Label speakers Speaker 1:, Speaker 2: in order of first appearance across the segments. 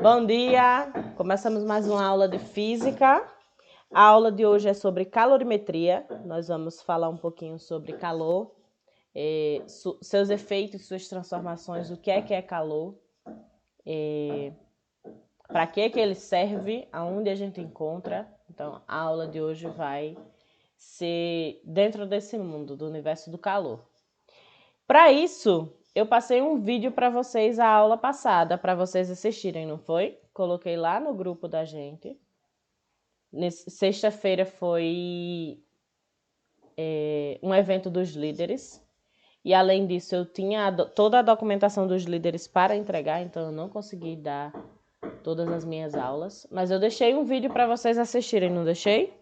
Speaker 1: Bom dia! Começamos mais uma aula de física. A aula de hoje é sobre calorimetria. Nós vamos falar um pouquinho sobre calor, seus efeitos, suas transformações, o que é calor, para que ele serve, aonde a gente encontra. Então, a aula de hoje vai ser dentro desse mundo, do universo do calor. Para isso, eu passei um vídeo para vocês a aula passada, para vocês assistirem, não foi? Coloquei lá no grupo da gente. Sexta-feira foi um evento dos líderes. E além disso, eu tinha toda a documentação dos líderes para entregar, então eu não consegui dar todas as minhas aulas. Mas eu deixei um vídeo para vocês assistirem, não deixei?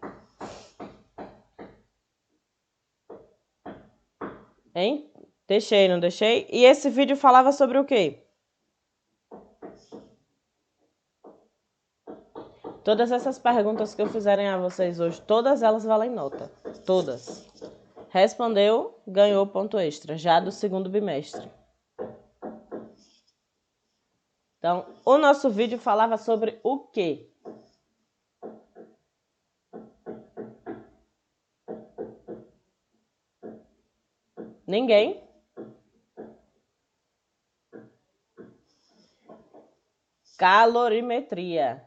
Speaker 1: Hein? Deixei, não deixei? E esse vídeo falava sobre o quê? Todas essas perguntas que eu fizerem a vocês hoje, todas elas valem nota. Todas. Respondeu, ganhou ponto extra, já do segundo bimestre. Então, o nosso vídeo falava sobre o quê? Ninguém? Calorimetria.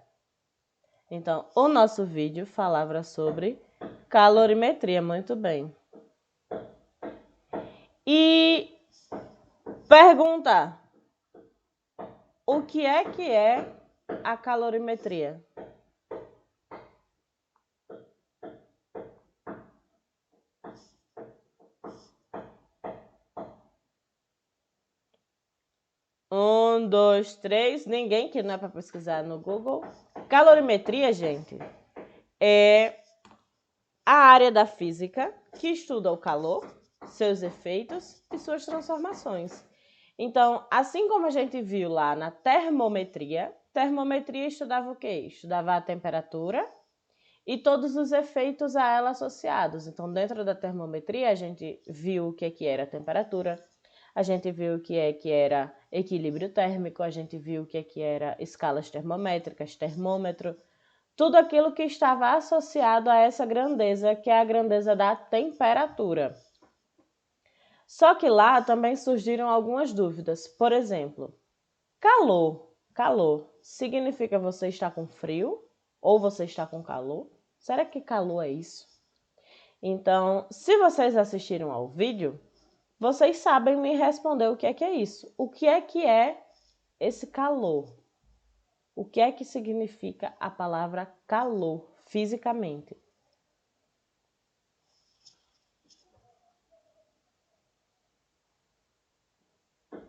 Speaker 1: Então, o nosso vídeo falava sobre calorimetria, muito bem. E pergunta: o que é a calorimetria? Um, dois, três. Ninguém, que não é para pesquisar no Google. Calorimetria, gente, é a área da física que estuda o calor, seus efeitos e suas transformações. Então, assim como a gente viu lá na termometria, termometria estudava o quê? Estudava a temperatura e todos os efeitos a ela associados. Então, dentro da termometria, a gente viu o que era a temperatura, a gente viu o que era equilíbrio térmico, a gente viu o que era escalas termométricas, termômetro, tudo aquilo que estava associado a essa grandeza, que é a grandeza da temperatura. Só que lá também surgiram algumas dúvidas. Por exemplo, calor. Calor significa você está com frio ou você está com calor? Será que calor é isso? Então, se vocês assistiram ao vídeo, vocês sabem me responder o que é isso. O que é esse calor? O que é que significa a palavra calor fisicamente?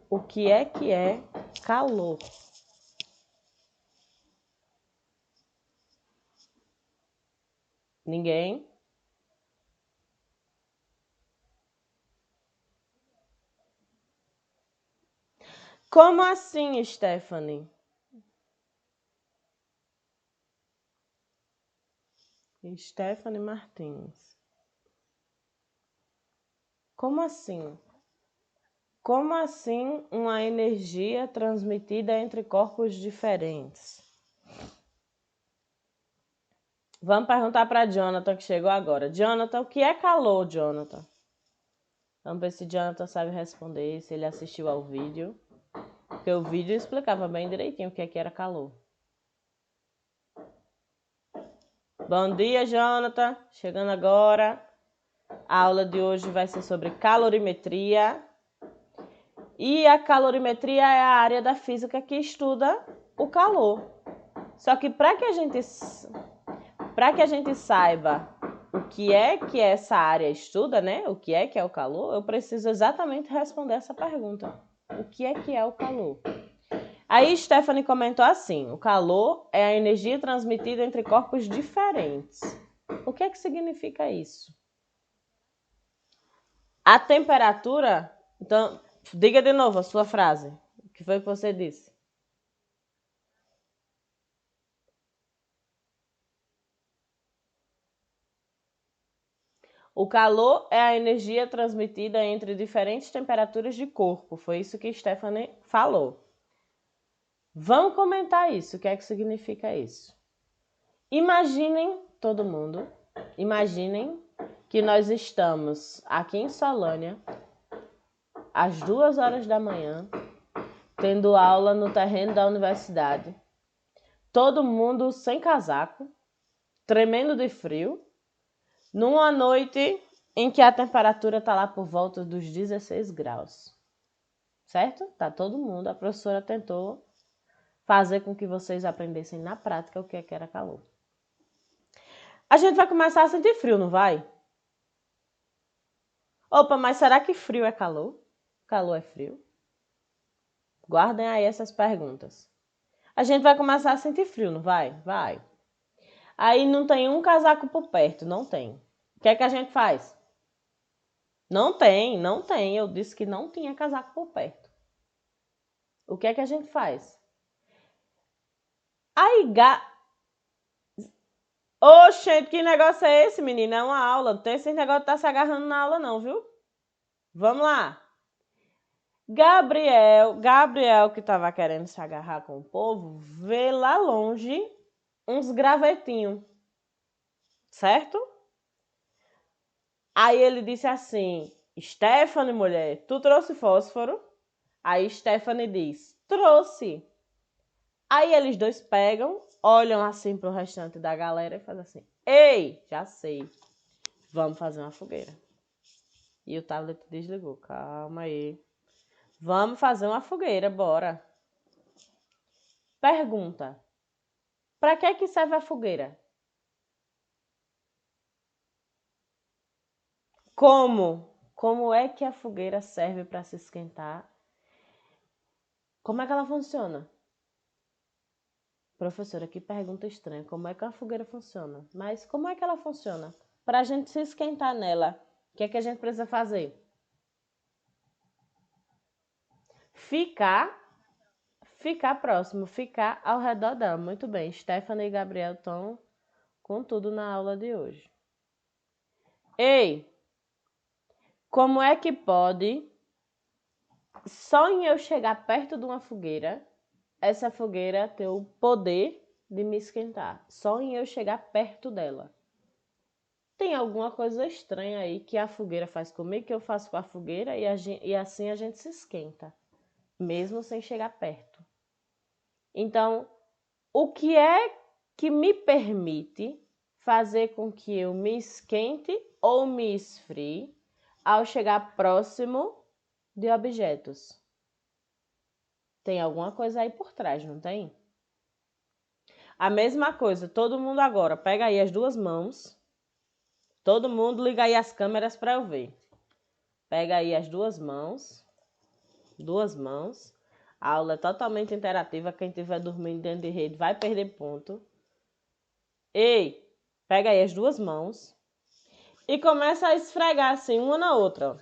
Speaker 1: O que é calor? Ninguém? Como assim, Stephanie? Stephanie Martins. Como assim? Como assim uma energia transmitida entre corpos diferentes? Vamos perguntar para Jonathan, que chegou agora. Jonathan, o que é calor, Jonathan? Vamos ver se Jonathan sabe responder, se ele assistiu ao vídeo. Porque o vídeo explicava bem direitinho o que era calor. Bom dia, Jonathan. Chegando agora. A aula de hoje vai ser sobre calorimetria. E a calorimetria é a área da física que estuda o calor. Só que para que a gente saiba o que essa área estuda, né? O que é o calor, eu preciso exatamente responder essa pergunta. O que é o calor? Aí Stephanie comentou assim: o calor é a energia transmitida entre corpos diferentes. O que significa isso? A temperatura... Então, diga de novo a sua frase. O que foi que você disse? O calor é a energia transmitida entre diferentes temperaturas de corpo. Foi isso que Stephanie falou. Vamos comentar isso. O que é que significa isso? Imaginem, todo mundo, imaginem que nós estamos aqui em Solânia, às 2 horas da manhã, tendo aula no terreno da universidade. Todo mundo sem casaco, tremendo de frio, numa noite em que a temperatura está lá por volta dos 16 graus. Certo? Tá todo mundo. A professora tentou fazer com que vocês aprendessem na prática o que é que era calor. A gente vai começar a sentir frio, não vai? Opa, mas será que frio é calor? Calor é frio? Guardem aí essas perguntas. A gente vai começar a sentir frio, não vai? Vai. Aí não tem um casaco por perto, não tem. O que é que a gente faz? Não tem. Eu disse que não tinha casaco por perto. O que é que a gente faz? Aí, Oxente, que negócio é esse, menina? É uma aula. Não tem esse negócio de estar se agarrando na aula, não, viu? Vamos lá. Gabriel, que estava querendo se agarrar com o povo, vê lá longe uns gravetinhos. Certo? Aí ele disse assim: Stephanie, mulher, tu trouxe fósforo? Aí Stephanie diz: trouxe. Aí eles dois pegam, olham assim pro restante da galera e fazem assim: ei, já sei, vamos fazer uma fogueira. E o tablet desligou. Calma aí. Vamos fazer uma fogueira, bora. Pergunta: para que serve a fogueira? Como? Como é que a fogueira serve para se esquentar? Como é que ela funciona? Professora, que pergunta estranha. Como é que a fogueira funciona? Mas como é que ela funciona? Para a gente se esquentar nela, o que é que a gente precisa fazer? Ficar próximo, ficar ao redor dela. Muito bem, Stephanie e Gabriel estão com tudo na aula de hoje. Ei, como é que pode, só em eu chegar perto de uma fogueira, essa fogueira ter o poder de me esquentar? Só em eu chegar perto dela. Tem alguma coisa estranha aí que a fogueira faz comigo, que eu faço com a fogueira e assim a gente se esquenta, mesmo sem chegar perto. Então, o que é que me permite fazer com que eu me esquente ou me esfrie ao chegar próximo de objetos? Tem alguma coisa aí por trás, não tem? A mesma coisa, todo mundo agora, pega aí as duas mãos. Todo mundo liga aí as câmeras para eu ver. Pega aí as duas mãos. A aula é totalmente interativa. Quem estiver dormindo dentro de rede vai perder ponto. Ei, pega aí as duas mãos e começa a esfregar assim, uma na outra. Ó.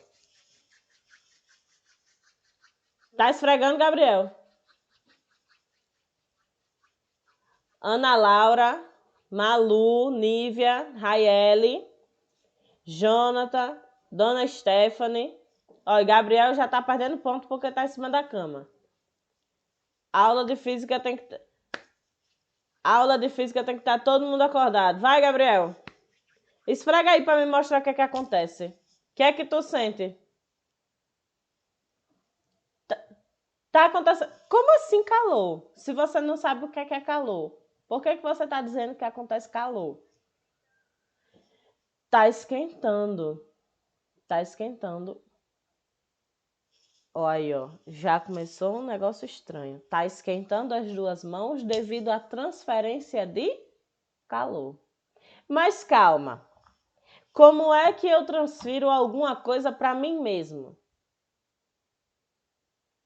Speaker 1: Tá esfregando, Gabriel? Ana Laura, Malu, Nívia, Raiele, Jonathan, Dona Stephanie. Ó, Gabriel já tá perdendo ponto porque tá em cima da cama. Aula de física tem que estar todo mundo acordado. Vai, Gabriel. Esfrega aí para me mostrar o que é que acontece. O que é que tu sente? Tá acontecendo. Como assim calor? Se você não sabe o que é calor, por que você tá dizendo que acontece calor? Tá esquentando. Tá esquentando. Olha aí, ó. Já começou um negócio estranho. Tá esquentando as duas mãos devido à transferência de calor. Mas calma. Como é que eu transfiro alguma coisa para mim mesmo?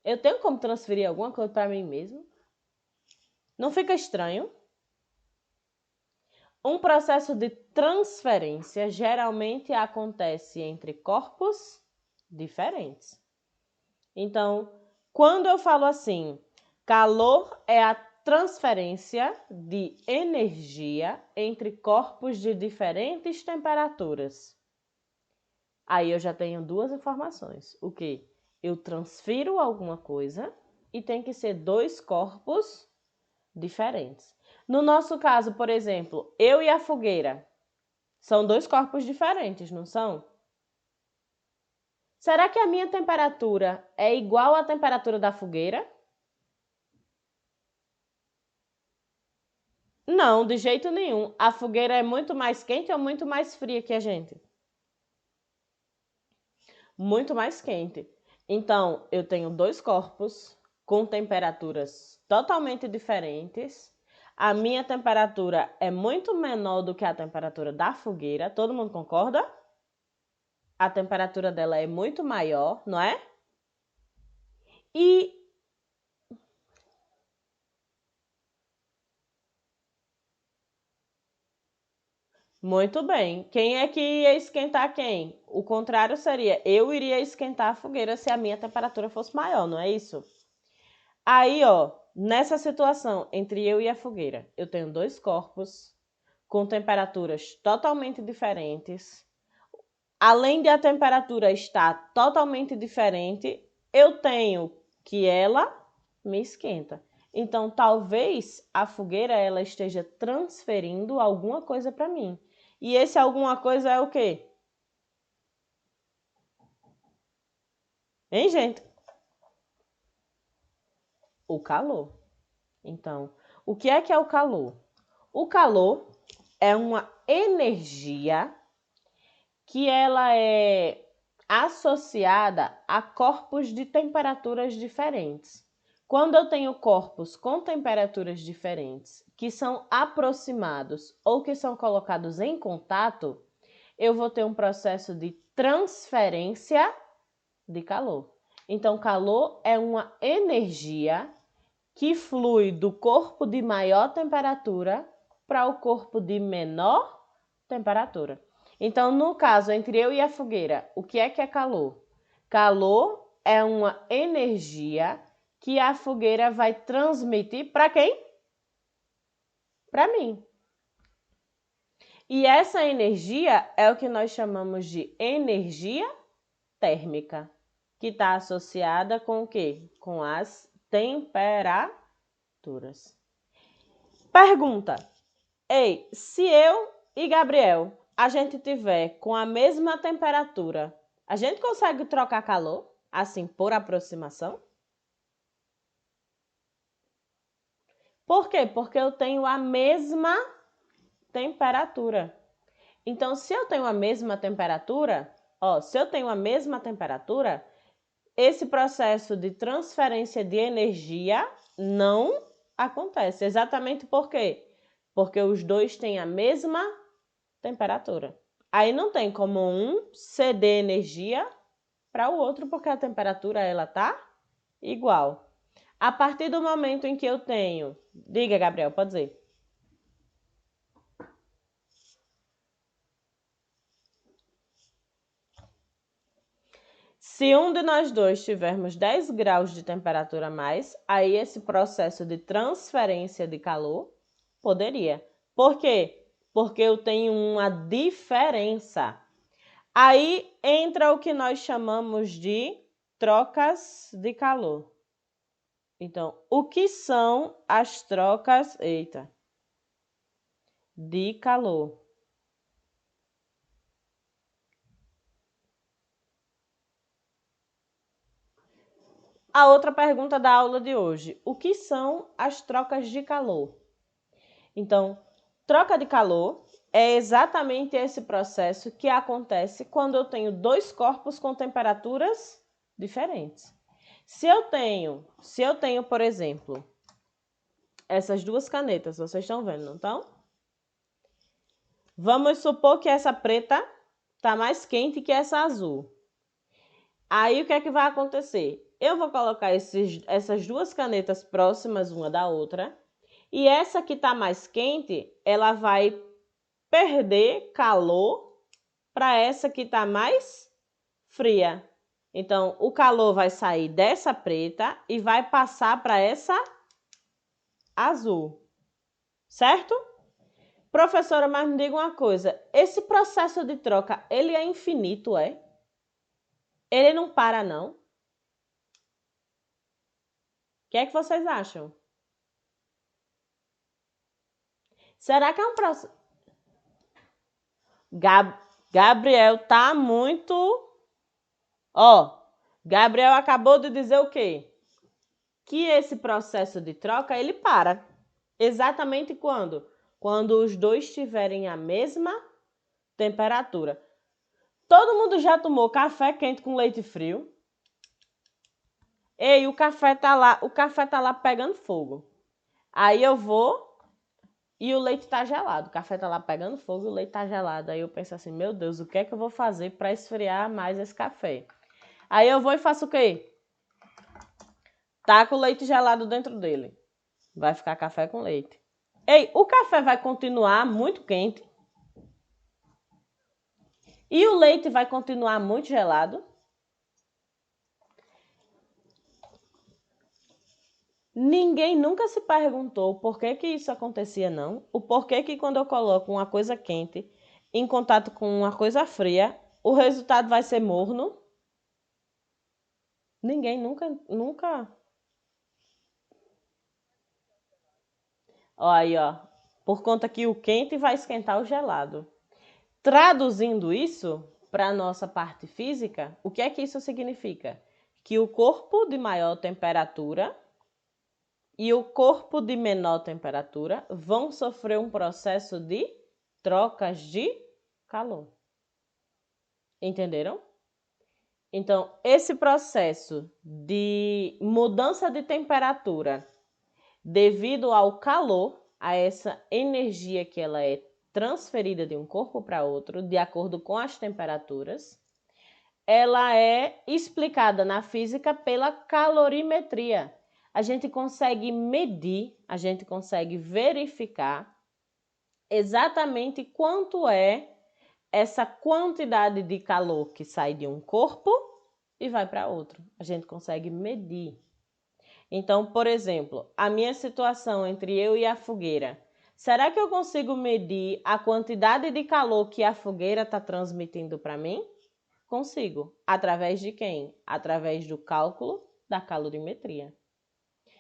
Speaker 1: Eu tenho como transferir alguma coisa para mim mesmo? Não fica estranho? Um processo de transferência geralmente acontece entre corpos diferentes. Então, quando eu falo assim, calor é a transferência de energia entre corpos de diferentes temperaturas. Aí eu já tenho duas informações. O quê? Eu transfiro alguma coisa e tem que ser dois corpos diferentes. No nosso caso, por exemplo, eu e a fogueira são dois corpos diferentes, não são? Será que a minha temperatura é igual à temperatura da fogueira? Não, de jeito nenhum. A fogueira é muito mais quente ou muito mais fria que a gente? Muito mais quente. Então, eu tenho dois corpos com temperaturas totalmente diferentes. A minha temperatura é muito menor do que a temperatura da fogueira. Todo mundo concorda? A temperatura dela é muito maior, não é? E muito bem. Quem é que ia esquentar quem? O contrário seria, eu iria esquentar a fogueira se a minha temperatura fosse maior, não é isso? Aí, ó, nessa situação entre eu e a fogueira, eu tenho dois corpos com temperaturas totalmente diferentes. Além de a temperatura estar totalmente diferente, eu tenho que ela me esquenta. Então, talvez a fogueira ela esteja transferindo alguma coisa para mim. E esse alguma coisa é o quê? Hein, gente? O calor. Então, o que é o calor? O calor é uma energia que ela é associada a corpos de temperaturas diferentes. Quando eu tenho corpos com temperaturas diferentes, que são aproximados ou que são colocados em contato, eu vou ter um processo de transferência de calor. Então, calor é uma energia que flui do corpo de maior temperatura para o corpo de menor temperatura. Então, no caso, entre eu e a fogueira, o que é calor? Calor é uma energia que a fogueira vai transmitir para quem? Para mim. E essa energia é o que nós chamamos de energia térmica, que está associada com o quê? Com as temperaturas. Pergunta: ei, se eu e Gabriel a gente tiver com a mesma temperatura, a gente consegue trocar calor, assim, por aproximação? Por quê? Porque eu tenho a mesma temperatura. Então, se eu tenho a mesma temperatura, esse processo de transferência de energia não acontece. Exatamente por quê? Porque os dois têm a mesma temperatura. Aí não tem como um ceder energia para o outro, porque a temperatura ela tá igual. A partir do momento em que eu tenho... Diga, Gabriel, pode dizer. Se um de nós dois tivermos 10 graus de temperatura a mais, aí esse processo de transferência de calor poderia. Por quê? Porque eu tenho uma diferença. Aí entra o que nós chamamos de trocas de calor. Então, o que são as trocas, de calor? A outra pergunta da aula de hoje: o que são as trocas de calor? Então, troca de calor é exatamente esse processo que acontece quando eu tenho dois corpos com temperaturas diferentes. Se eu tenho, por exemplo, essas duas canetas, vocês estão vendo, não estão? Vamos supor que essa preta está mais quente que essa azul. Aí o que é que vai acontecer? Eu vou colocar essas duas canetas próximas uma da outra e essa que está mais quente, ela vai perder calor para essa que está mais fria. Então, o calor vai sair dessa preta e vai passar para essa azul, certo? Professora, mas me diga uma coisa, esse processo de troca, ele é infinito, é? Ele não para, não? que é que vocês acham? Será que é um processo? Gabriel tá muito... Ó, Gabriel acabou de dizer o quê? Que esse processo de troca, ele para. Exatamente quando? Quando os dois tiverem a mesma temperatura. Todo mundo já tomou café quente com leite frio? Ei, o café tá lá pegando fogo. Aí eu vou e o leite tá gelado. O café tá lá pegando fogo e o leite tá gelado. Aí eu penso assim, meu Deus, o que é que eu vou fazer para esfriar mais esse café? Aí eu vou e faço o quê? Taco o leite gelado dentro dele. Vai ficar café com leite. Ei, o café vai continuar muito quente e o leite vai continuar muito gelado. Ninguém nunca se perguntou por que que isso acontecia, não. O porquê que quando eu coloco uma coisa quente em contato com uma coisa fria, o resultado vai ser morno. Ninguém nunca. Ó, aí, ó. Por conta que o quente vai esquentar o gelado. Traduzindo isso para a nossa parte física, o que é que isso significa? Que o corpo de maior temperatura e o corpo de menor temperatura vão sofrer um processo de trocas de calor. Entenderam? Então, esse processo de mudança de temperatura devido ao calor, a essa energia que ela é transferida de um corpo para outro, de acordo com as temperaturas, ela é explicada na física pela calorimetria. A gente consegue medir, a gente consegue verificar exatamente quanto é essa quantidade de calor que sai de um corpo e vai para outro. A gente consegue medir. Então, por exemplo, a minha situação entre eu e a fogueira. Será que eu consigo medir a quantidade de calor que a fogueira está transmitindo para mim? Consigo. Através de quem? Através do cálculo da calorimetria.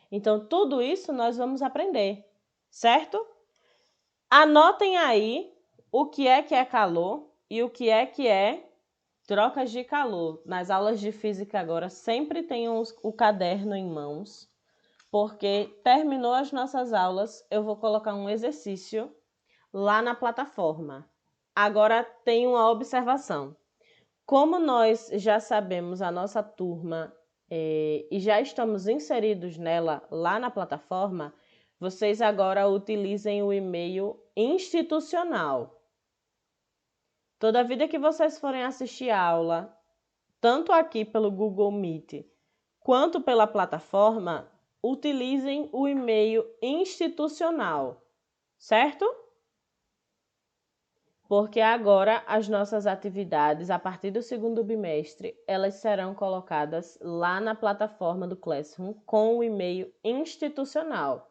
Speaker 1: Então, tudo isso nós vamos aprender, certo? Anotem aí o que é calor e o que é trocas de calor. Nas aulas de física agora, sempre tenham o caderno em mãos, porque terminou as nossas aulas, eu vou colocar um exercício lá na plataforma. Agora tem uma observação. Como nós já sabemos a nossa turma e já estamos inseridos nela lá na plataforma, vocês agora utilizem o e-mail institucional. Toda vida que vocês forem assistir a aula, tanto aqui pelo Google Meet quanto pela plataforma, utilizem o e-mail institucional, certo? Porque agora as nossas atividades, a partir do segundo bimestre, elas serão colocadas lá na plataforma do Classroom com o e-mail institucional.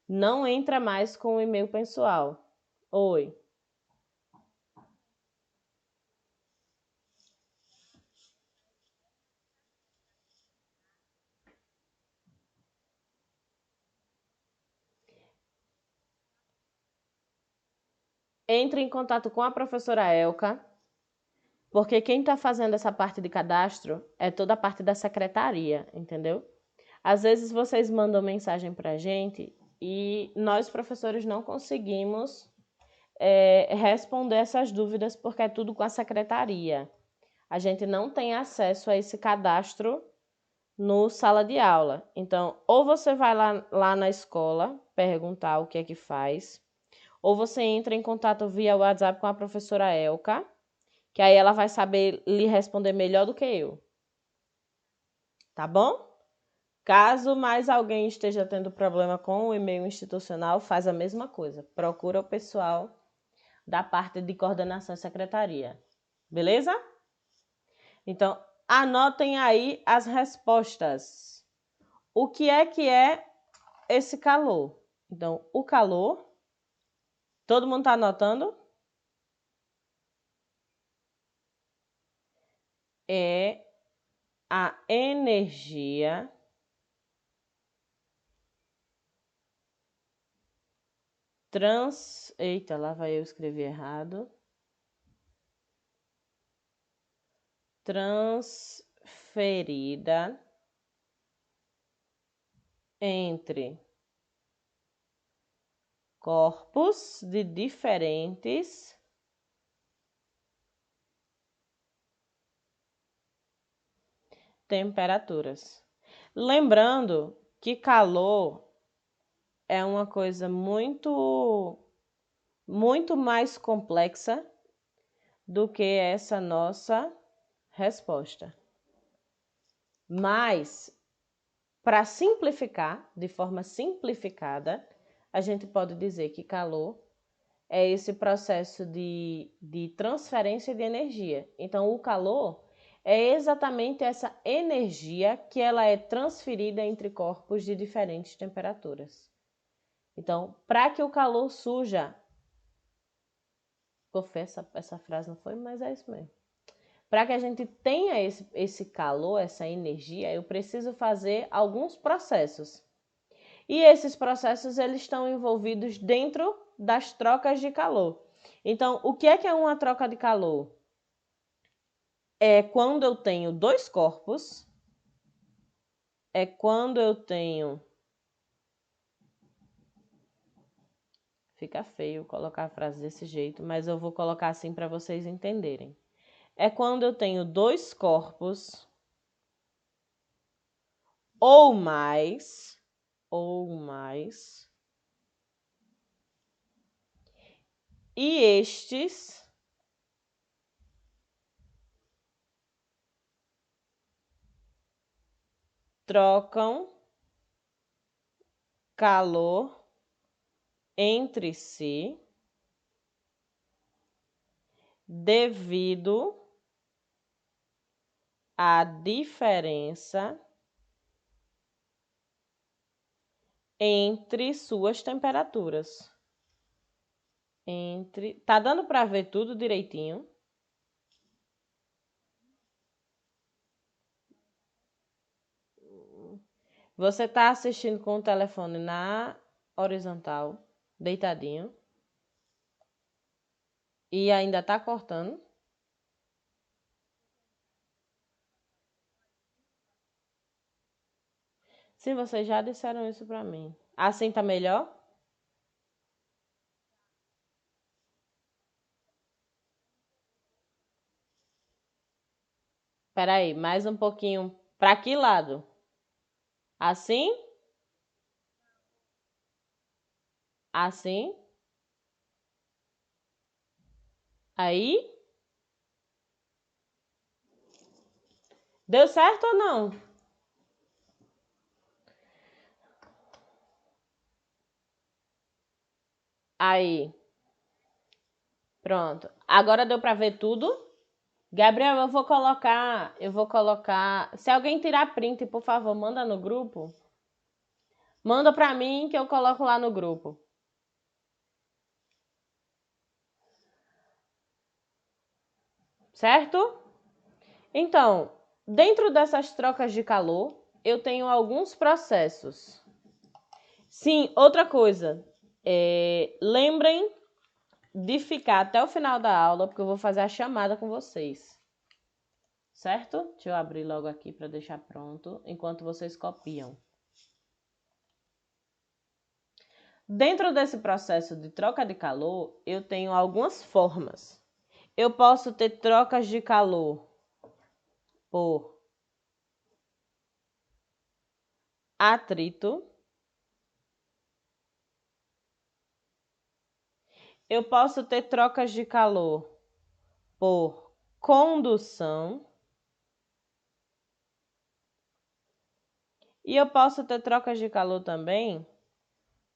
Speaker 1: Não entra mais com o e-mail pessoal. Oi. Entre em contato com a professora Elka, porque quem está fazendo essa parte de cadastro é toda a parte da secretaria, entendeu? Às vezes vocês mandam mensagem para a gente e nós, professores, não conseguimos responder essas dúvidas porque é tudo com a secretaria. A gente não tem acesso a esse cadastro no sala de aula. Então, ou você vai lá na escola perguntar o que é que faz, ou você entra em contato via WhatsApp com a professora Elka, que aí ela vai saber lhe responder melhor do que eu. Tá bom? Caso mais alguém esteja tendo problema com o e-mail institucional, faz a mesma coisa. Procura o pessoal da parte de coordenação e secretaria. Beleza? Então, anotem aí as respostas. O que é esse calor? Então, o calor, todo mundo está anotando? É a energia Eita, lá vai eu escrever errado. Transferida entre corpos de diferentes temperaturas. Lembrando que calor é uma coisa muito mais complexa do que essa nossa resposta. Mas, para simplificar, de forma simplificada, a gente pode dizer que calor é esse processo de transferência de energia. Então, o calor é exatamente essa energia que ela é transferida entre corpos de diferentes temperaturas. Então, para que o calor surja... Essa frase não foi, mas é isso mesmo. Para que a gente tenha esse calor, essa energia, eu preciso fazer alguns processos. E esses processos eles estão envolvidos dentro das trocas de calor. Então, o que é uma troca de calor? É quando eu tenho dois corpos, é quando eu tenho... Fica feio colocar a frase desse jeito, mas eu vou colocar assim para vocês entenderem. É quando eu tenho dois corpos ou mais, e estes trocam calor entre si devido à diferença entre suas temperaturas. Tá dando para ver tudo direitinho? Você tá assistindo com o telefone na horizontal, deitadinho, e ainda tá cortando? Sim, vocês já disseram isso para mim. Assim tá melhor? Peraí, mais um pouquinho. Para que lado? Assim? Assim? Aí? Deu certo ou não? Aí. Pronto. Agora deu para ver tudo? Gabriel, eu vou colocar. Se alguém tirar print, por favor, manda no grupo. Manda para mim que eu coloco lá no grupo. Certo? Então, dentro dessas trocas de calor, eu tenho alguns processos. Sim, outra coisa. Lembrem de ficar até o final da aula, porque eu vou fazer a chamada com vocês. Certo? Deixa eu abrir logo aqui para deixar pronto, enquanto vocês copiam. Dentro desse processo de troca de calor, eu tenho algumas formas. Eu posso ter trocas de calor por atrito. Eu posso ter trocas de calor por condução. E eu posso ter trocas de calor também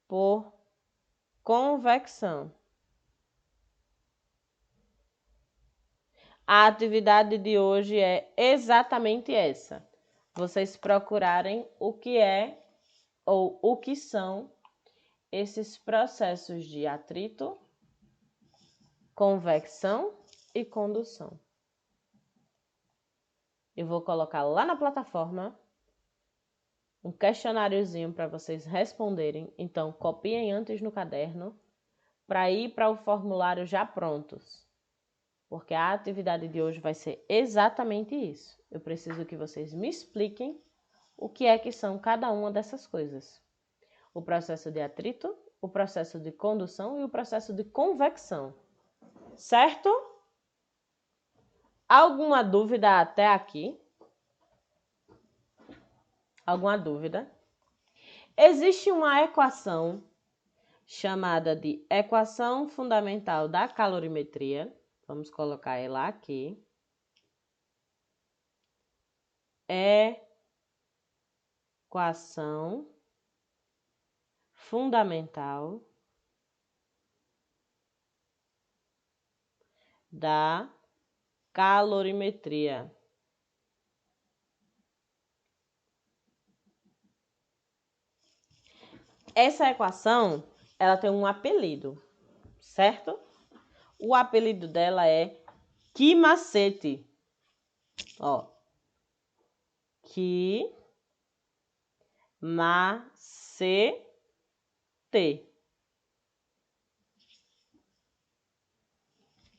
Speaker 1: por convecção. A atividade de hoje é exatamente essa. Vocês procurarem o que é ou o que são esses processos de atrito, convecção e condução. Eu vou colocar lá na plataforma um questionáriozinho para vocês responderem. Então, copiem antes no caderno para ir para o formulário já prontos. Porque a atividade de hoje vai ser exatamente isso. Eu preciso que vocês me expliquem o que é que são cada uma dessas coisas. O processo de atrito, o processo de condução e o processo de convecção. Certo? Alguma dúvida até aqui? Alguma dúvida? Existe uma equação chamada de equação fundamental da calorimetria. Vamos colocar ela aqui. Equação fundamental da calorimetria. Essa equação, ela tem um apelido, certo? O apelido dela é que macete. Ó. Que macete.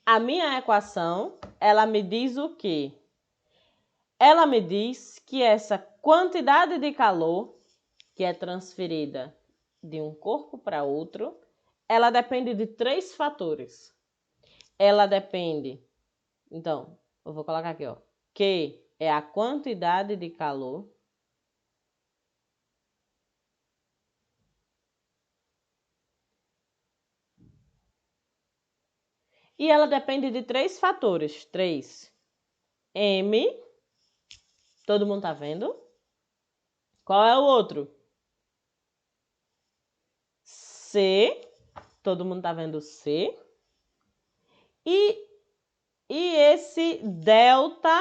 Speaker 1: A minha equação, ela me diz o quê? Ela me diz que essa quantidade de calor que é transferida de um corpo para outro, ela depende de 3 fatores. Ela depende, então, eu vou colocar aqui, ó, que é a quantidade de calor e ela depende de 3 fatores. 3. M, todo mundo tá vendo? Qual é o outro? C, todo mundo tá vendo C? E esse delta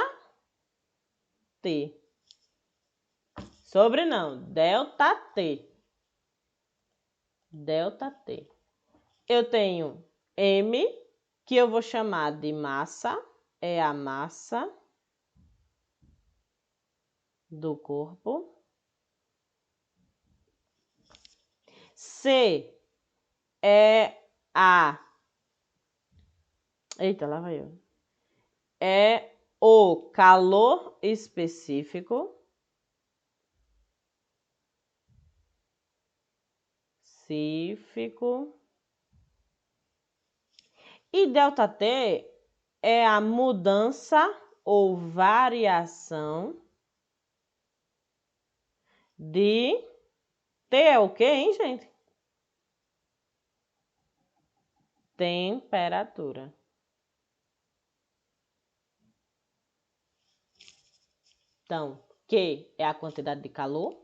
Speaker 1: T. Sobre não, delta T. Delta T. Eu tenho M, que eu vou chamar de massa, é a massa do corpo. C é a... Eita, lá vai eu. É o calor específico. E delta T é a mudança ou variação de... T é o quê, hein, gente? Temperatura. Então, Q é a quantidade de calor,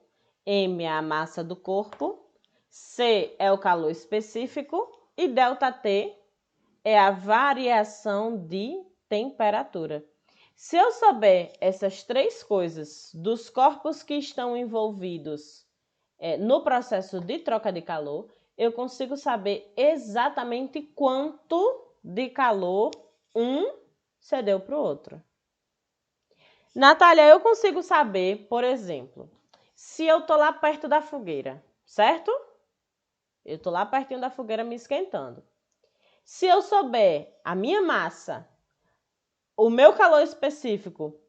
Speaker 1: M é a massa do corpo, C é o calor específico e ΔT é a variação de temperatura. Se eu souber essas 3 coisas dos corpos que estão envolvidos no processo de troca de calor, eu consigo saber exatamente quanto de calor um cedeu para o outro. Natália, eu consigo saber, por exemplo, se eu tô lá perto da fogueira, certo? Eu tô lá pertinho da fogueira me esquentando. Se eu souber a minha massa, o meu calor específico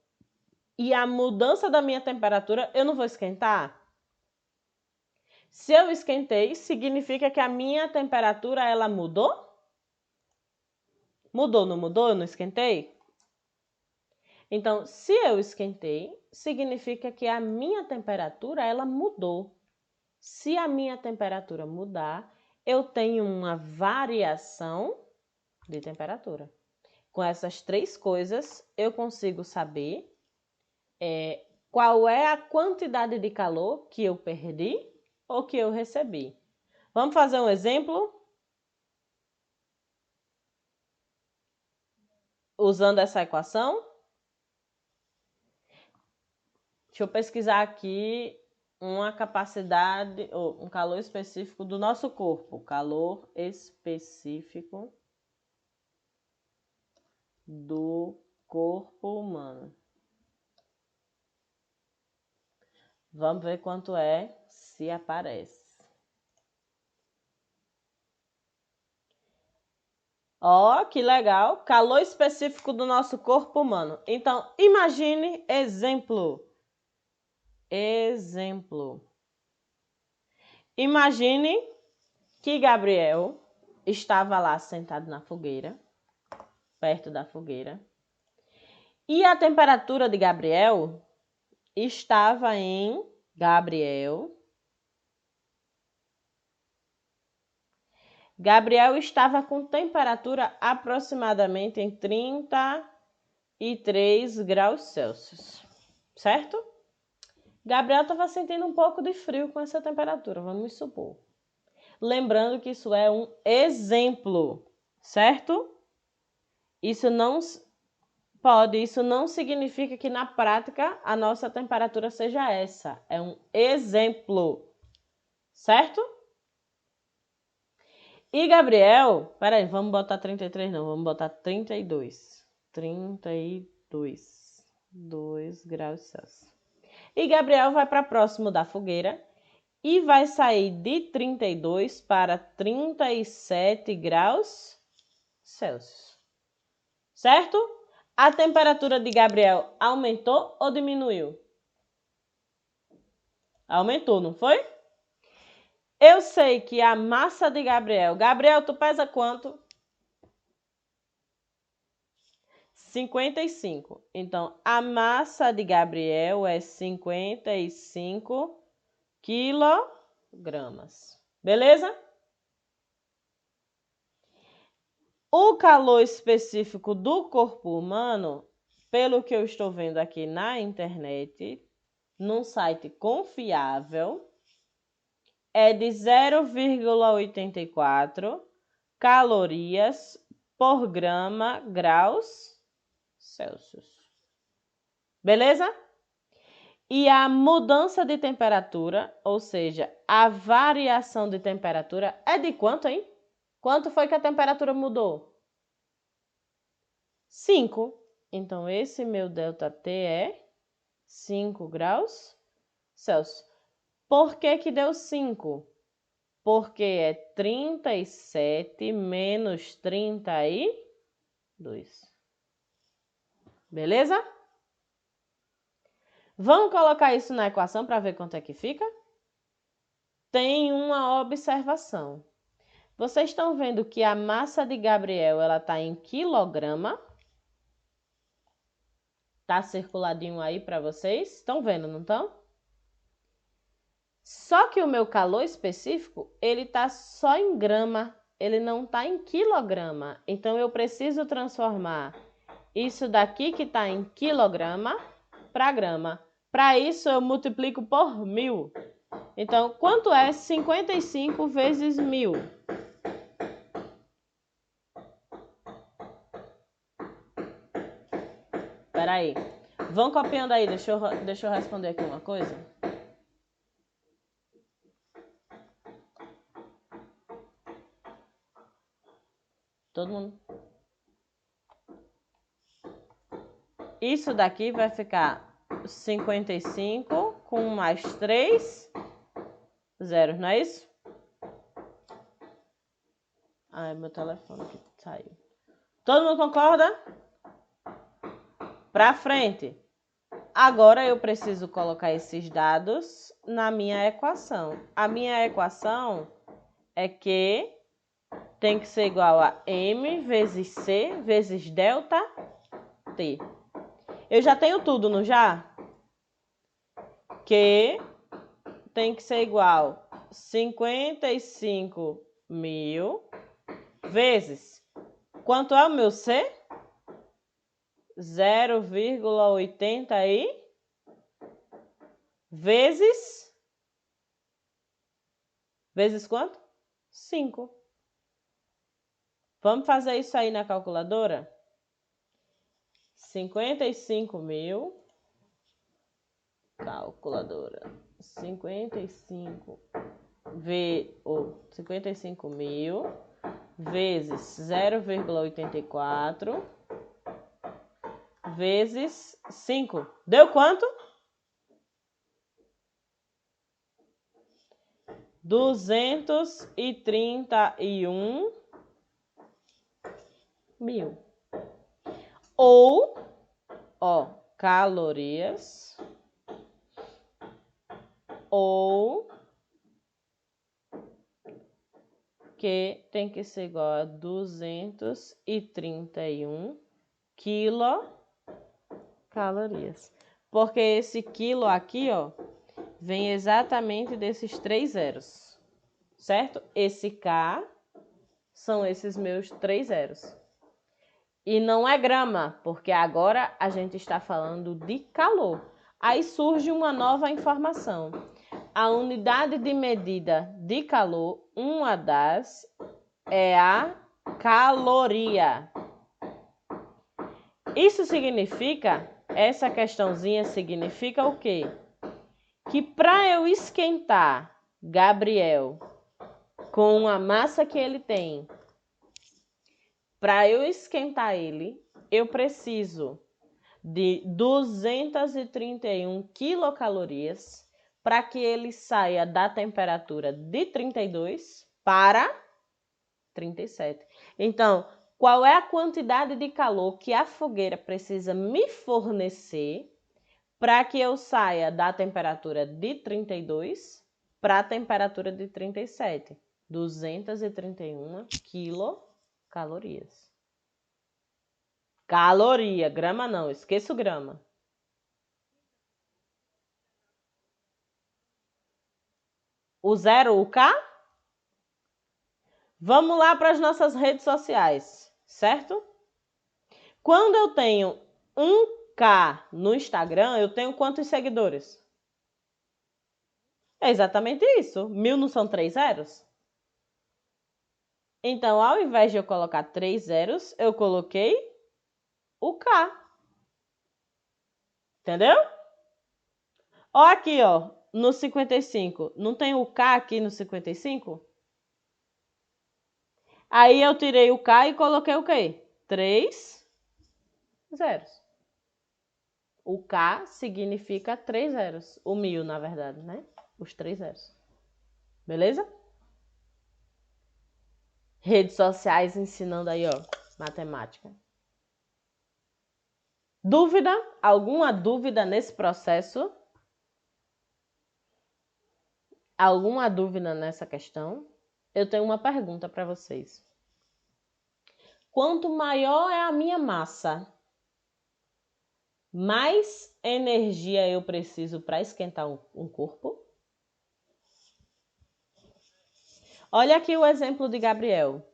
Speaker 1: e a mudança da minha temperatura, eu não vou esquentar? Se eu esquentei, significa que a minha temperatura ela mudou? Mudou, não mudou? Eu não esquentei? Então, se eu esquentei, significa que a minha temperatura ela mudou. Se a minha temperatura mudar, eu tenho uma variação de temperatura. Com essas 3 coisas, eu consigo saber qual é a quantidade de calor que eu perdi ou que eu recebi. Vamos fazer um exemplo? Usando essa equação? Deixa eu pesquisar aqui uma capacidade, ou um calor específico do nosso corpo. Calor específico do corpo humano. Vamos ver quanto é, se aparece. Ó, que legal. Calor específico do nosso corpo humano. Então, imagine exemplo. Exemplo. Imagine que Gabriel estava lá sentado na fogueira, perto da fogueira, e a temperatura de Gabriel estava em Gabriel estava com temperatura aproximadamente em 33 graus Celsius, certo? Gabriel estava sentindo um pouco de frio com essa temperatura, vamos supor. Lembrando que isso é um exemplo, certo? Isso não significa que na prática a nossa temperatura seja essa. É um exemplo, certo? E Gabriel, peraí, vamos botar 33 não, vamos botar 32. 2 graus Celsius. E Gabriel vai para próximo da fogueira e vai sair de 32 para 37 graus Celsius. Certo? A temperatura de Gabriel aumentou ou diminuiu? Aumentou, não foi? Eu sei que a massa de Gabriel... Gabriel, tu pesa quanto? 55. Então, a massa de Gabriel é 55 quilogramas. Beleza? O calor específico do corpo humano, pelo que eu estou vendo aqui na internet, num site confiável, é de 0,84 calorias por grama graus Celsius. Beleza? E a mudança de temperatura, ou seja, a variação de temperatura, é de quanto, hein? Quanto foi que a temperatura mudou? 5. Então, esse meu ΔT é 5 graus Celsius. Por que que deu 5? Porque é 37 menos 32. Beleza? Vamos colocar isso na equação para ver quanto é que fica? Tem uma observação. Vocês estão vendo que a massa de Gabriel está em quilograma? Tá circuladinho aí para vocês? Estão vendo, não estão? Só que o meu calor específico, ele está só em grama, ele não está em quilograma. Então, eu preciso transformar isso daqui que está em quilograma para grama. Para isso, eu multiplico por 1000. Então, quanto é 55 vezes 1000? Espera aí. Vão copiando aí, deixa eu responder aqui uma coisa. Todo mundo? Isso daqui vai ficar 55 com mais 3 zeros, não é isso? Ai, meu telefone aqui saiu. Todo mundo concorda? Para frente. Agora eu preciso colocar esses dados na minha equação. A minha equação é que tem que ser igual a M vezes C vezes delta T. Eu já tenho tudo, não já? Que tem que ser igual a 55.000 vezes... Quanto é o meu C? 0,80 aí vezes quanto? 5. Vamos fazer isso aí na calculadora? 55.000, calculadora, 55.000 vezes 0,84 vezes 5. Deu quanto? 231 1000. Ou, ó, calorias ou que tem que ser igual a 231 quilocalorias. Porque esse quilo aqui, ó, vem exatamente desses 3 zeros, certo? Esse K são esses meus 3 zeros. E não é grama, porque agora a gente está falando de calor. Aí surge uma nova informação. A unidade de medida de calor, uma das, é a caloria. Isso significa, essa questãozinha significa o quê? Que para eu esquentar Gabriel com a massa que ele tem, para eu esquentar ele, eu preciso de 231 quilocalorias para que ele saia da temperatura de 32 para 37. Então, qual é a quantidade de calor que a fogueira precisa me fornecer para que eu saia da temperatura de 32 para a temperatura de 37? 231 quilocalorias. Caloria, grama não, esqueça o grama. O zero, o K? Vamos lá para as nossas redes sociais, certo? Quando eu tenho 1K no Instagram, eu tenho quantos seguidores? É exatamente isso. 1000 não são 3 zeros? Então, ao invés de eu colocar 3 zeros, eu coloquei o K. Entendeu? Ó aqui, ó, no 55. Não tem o K aqui no 55? Aí eu tirei o K e coloquei o quê? 3 zeros. O K significa 3 zeros. O 1000, na verdade, né? Os 3 zeros. Beleza? Redes sociais ensinando aí, ó, matemática. Dúvida? Alguma dúvida nesse processo? Alguma dúvida nessa questão? Eu tenho uma pergunta para vocês. Quanto maior é a minha massa, mais energia eu preciso para esquentar um corpo? Olha aqui o exemplo de Gabriel.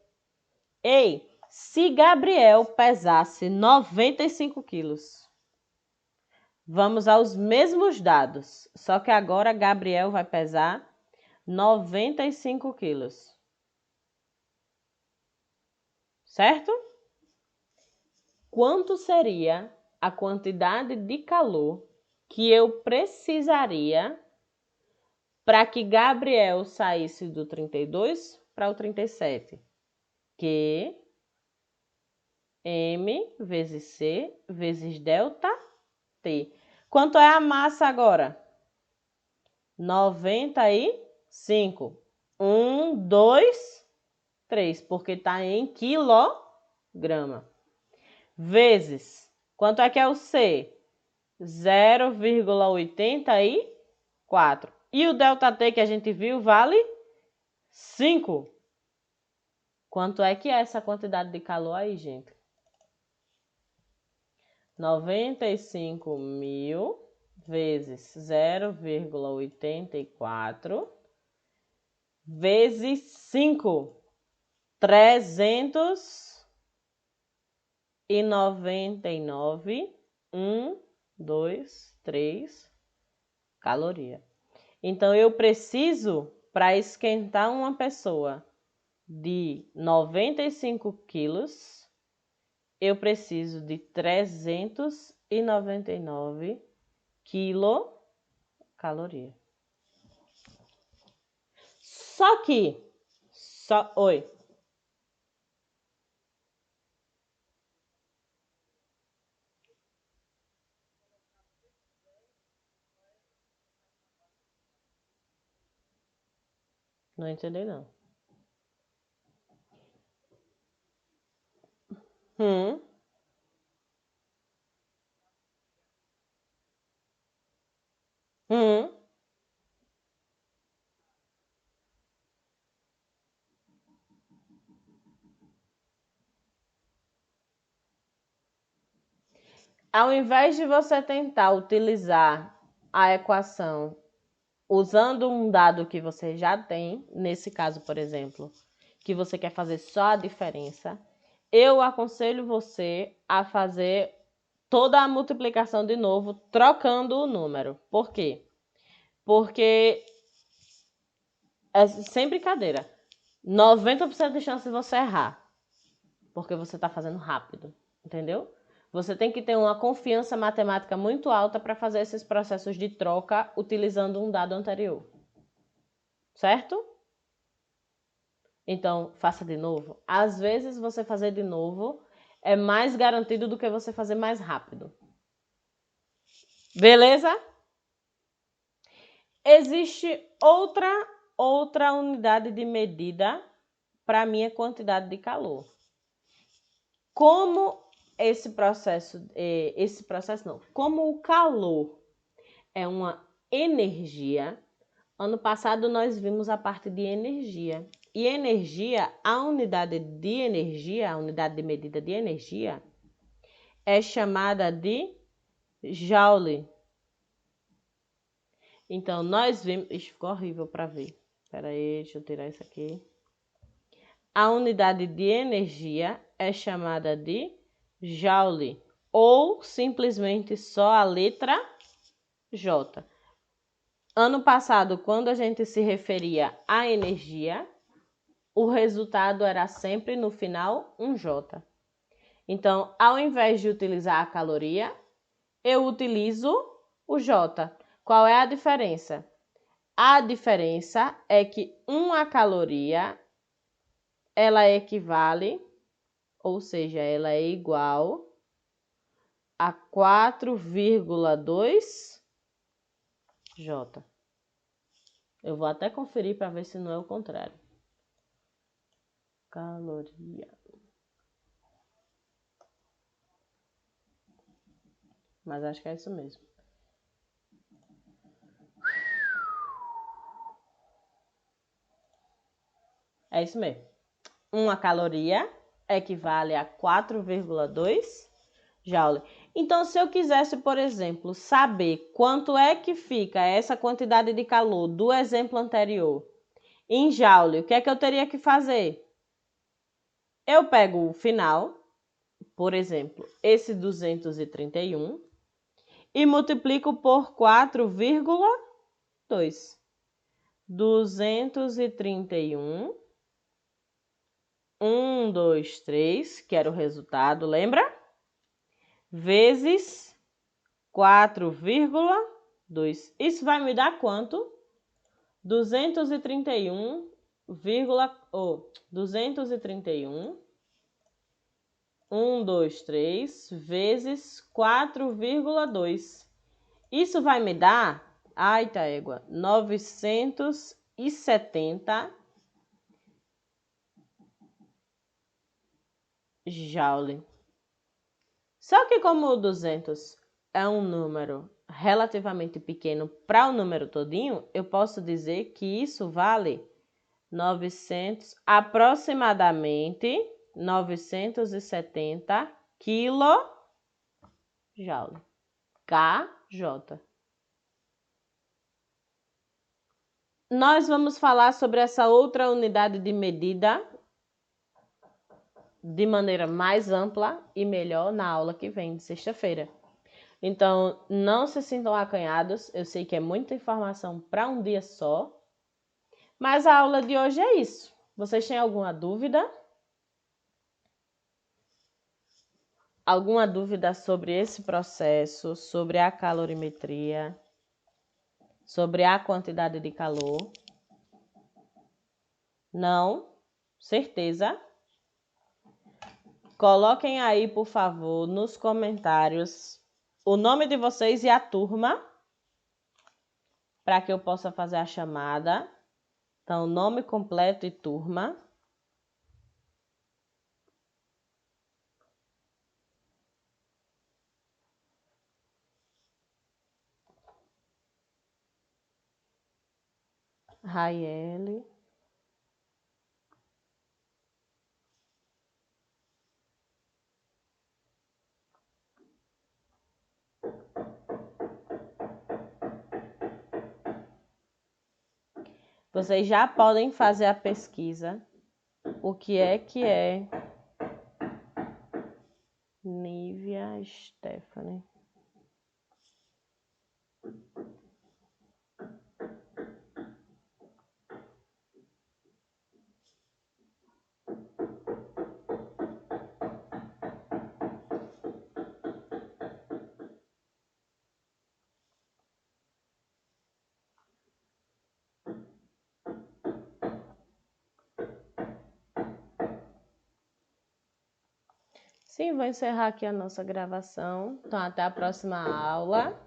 Speaker 1: Ei, se Gabriel pesasse 95 quilos, vamos aos mesmos dados, só que agora Gabriel vai pesar 95 quilos. Certo? Quanto seria a quantidade de calor que eu precisaria para que Gabriel saísse do 32 para o 37? Q M vezes C vezes delta T. Quanto é a massa agora? 95. 1, 2, 3, porque está em quilograma. Vezes, quanto é que é o C? 0,84. E o ΔT que a gente viu vale 5. Quanto é que é essa quantidade de calor aí, gente? 95.000 vezes 0,84 vezes 5. 399, 1, 2, 3 caloria. Então, eu preciso, para esquentar uma pessoa de 95 quilos, eu preciso de 399 quilocaloria. Só que, oi. Não entendi, não. Hum. Hum. Ao invés de você tentar utilizar a equação usando um dado que você já tem, nesse caso, por exemplo, que você quer fazer só a diferença, eu aconselho você a fazer toda a multiplicação de novo, trocando o número. Por quê? Porque é sem brincadeira. 90% de chance de você errar. Porque você está fazendo rápido. Entendeu? Você tem que ter uma confiança matemática muito alta para fazer esses processos de troca utilizando um dado anterior. Certo? Então, faça de novo. Às vezes, você fazer de novo é mais garantido do que você fazer mais rápido. Beleza? Existe outra unidade de medida para a minha quantidade de calor. Como como o calor é uma energia, ano passado nós vimos a parte de energia. E energia, a unidade de medida de energia, é chamada de joule. Então, nós vimos... Ixi, ficou horrível para ver. Espera aí, deixa eu tirar isso aqui. A unidade de energia é chamada de joule, ou simplesmente só a letra J. Ano passado, quando a gente se referia à energia, o resultado era sempre no final um J. Então, ao invés de utilizar a caloria, eu utilizo o J. Qual é a diferença? A diferença é que uma caloria ela equivale, ou seja, ela é igual a 4,2 J. Eu vou até conferir para ver se não é o contrário. Caloria. Mas acho que é isso mesmo. É isso mesmo. Uma caloria equivale a 4,2 joule. Então, se eu quisesse, por exemplo, saber quanto é que fica essa quantidade de calor do exemplo anterior em joule, o que é que eu teria que fazer? Eu pego o final, por exemplo, esse 231, e multiplico por 4,2. 231, 1, 2, 3, que era o resultado, lembra? Vezes 4,2. Isso vai me dar quanto? 231, 1, 2, 3, vezes 4,2. Isso vai me dar, ai, tá égua, 970 joule. Só que como o 200 é um número relativamente pequeno para o número todinho, eu posso dizer que isso vale aproximadamente 970 kJ. KJ. Nós vamos falar sobre essa outra unidade de medida de maneira mais ampla e melhor na aula que vem, de sexta-feira. Então, não se sintam acanhados, eu sei que é muita informação para um dia só, mas a aula de hoje é isso. Vocês têm alguma dúvida? Alguma dúvida sobre esse processo, sobre a calorimetria, sobre a quantidade de calor? Não? Certeza? Coloquem aí, por favor, nos comentários o nome de vocês e a turma, para que eu possa fazer a chamada. Então, nome completo e turma. Raiele. Vocês já podem fazer a pesquisa. O que é Nívia Stephanie? Sim, vou encerrar aqui a nossa gravação. Então, até a próxima aula.